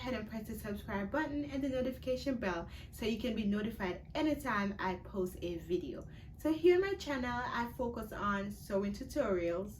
ahead and press the subscribe button and the notification bell so you can be notified anytime I post a video. So here on my channel, I focus on sewing tutorials,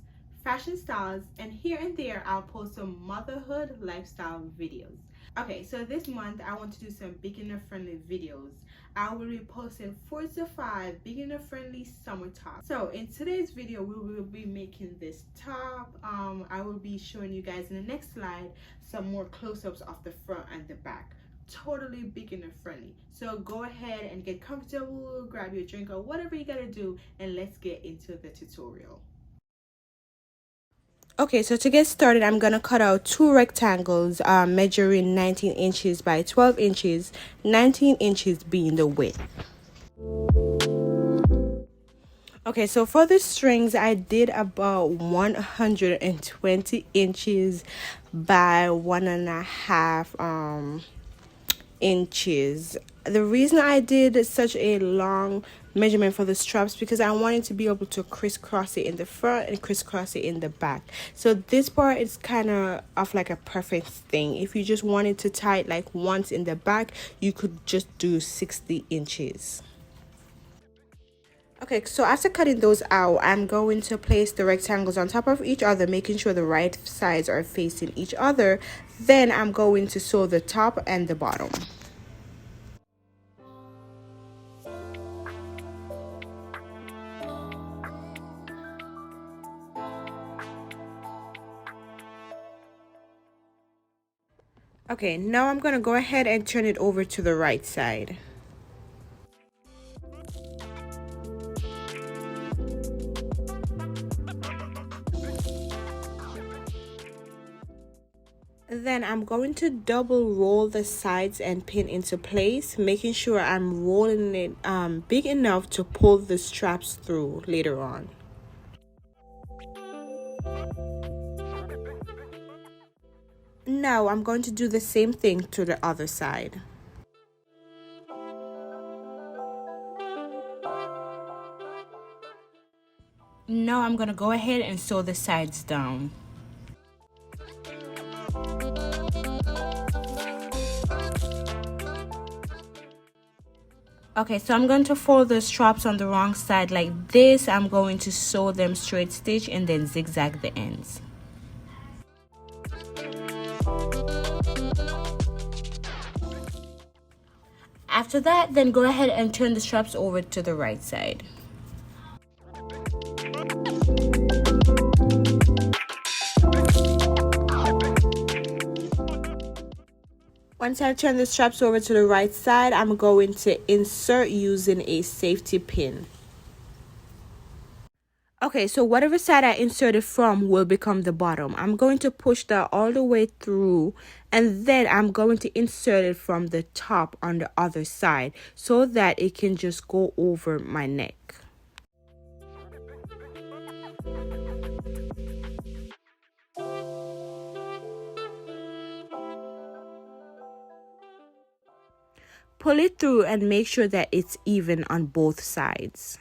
fashion styles, and here and there I'll post some motherhood lifestyle videos. Okay, so this month I want to do some beginner friendly videos. I will be posting 4 to 5 beginner friendly summer tops. So in today's video we will be making this top. I will be showing you guys in the next slide some more close-ups of the front and the back. Totally beginner friendly. So go ahead and get comfortable, grab your drink or whatever you gotta do, and let's get into the tutorial. Okay, so to get started, I'm gonna cut out 2 rectangles measuring 19 inches by 12 inches, 19 inches being the width. Okay, so for the strings, I did about 120 inches by 1.5 inches. The reason I did such a long measurement for the straps because I wanted to be able to crisscross it in the front and crisscross it in the back. So this part is kind of like a perfect thing. If you just wanted to tie it like once in the back, you could just do 60 inches. Okay, so after cutting those out, I'm going to place the rectangles on top of each other, making sure the right sides are facing each other. Then I'm going to sew the top and the bottom. Okay, now I'm going to go ahead and turn it over to the right side. Then I'm going to double roll the sides and pin into place, making sure I'm rolling it big enough to pull the straps through later on. Now I'm going to do the same thing to the other side. Now I'm going to go ahead and sew the sides down. Okay, so I'm going to fold the straps on the wrong side like this. I'm going to sew them straight stitch and then zigzag the ends. After that, then go ahead and turn the straps over to the right side. Once I turn the straps over to the right side, I'm going to insert using a safety pin. Okay, so whatever side I inserted from will become the bottom. I'm going to push that all the way through, and then I'm going to insert it from the top on the other side so that it can just go over my neck. Pull it through and make sure that it's even on both sides.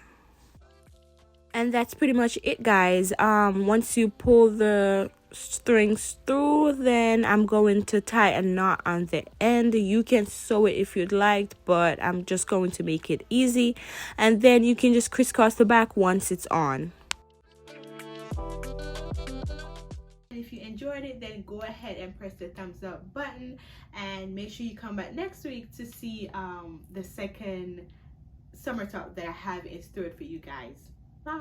And that's pretty much it, guys. Once you pull the strings through, then I'm going to tie a knot on the end. You can sew it if you'd like, but I'm just going to make it easy. And then you can just crisscross the back once it's on. If you enjoyed it, then go ahead and press the thumbs up button and make sure you come back next week to see the second summer top that I have in store for you guys. Bye.